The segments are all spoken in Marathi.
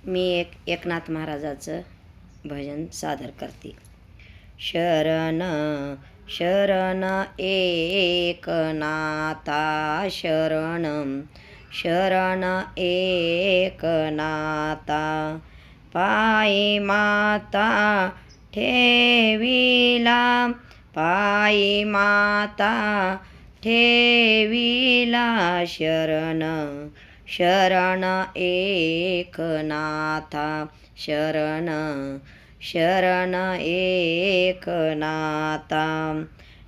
मी एकनाथ महाराजाचं भजन सादर करते. शरण शरण एकनाथा शरण शरण एकनाथा, पायी माता ठेविला पायी माता ठेविला शरण शरण एकनाथा शरण शरण एकनाथा.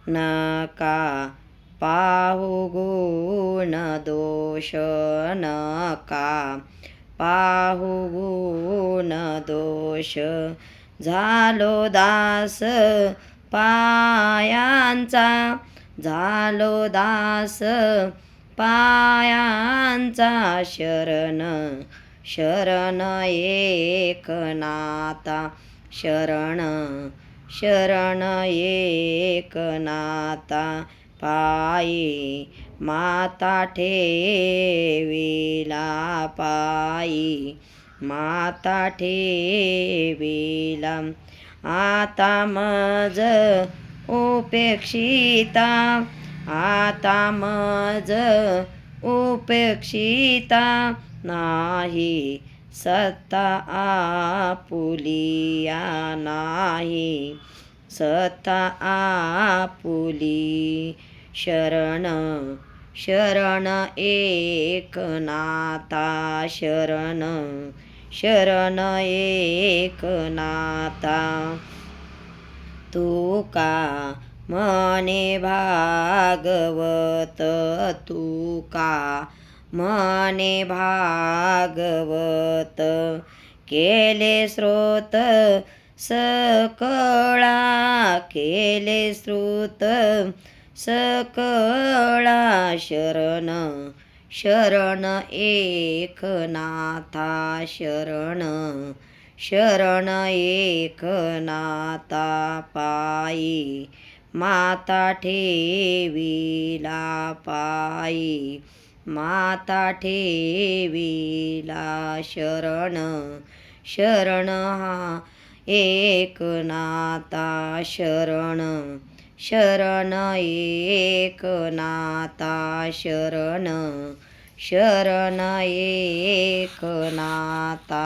नका पाहू गुण दोष नका पाहू गुण दोष, झालो दास पायांचा झालो दास पायांचा. शरण शरण एकनाथा शरण शरण एकनाथा, पायी माता ठेविला पायी माता ठेविला. आता मज उपेक्षिता आता मज उपेक्षिता, नाही सत्ता आपुलिया नाही सत्ता आपुली. शरण शरण एकनाथा शरण शरण एकनाथा. तुका म्हणे भागवत तुका म्हणे भागवत, केले स्रोत सकळा केले स्रोत सकळा. शरण शरण एकनाथा शरण शरण एकनाथा, पायी माता ठेविला पायी माता ठेविला. शरण शरण एकनाथा शरण शरण एकनाथा शरण शरण एकनाथा.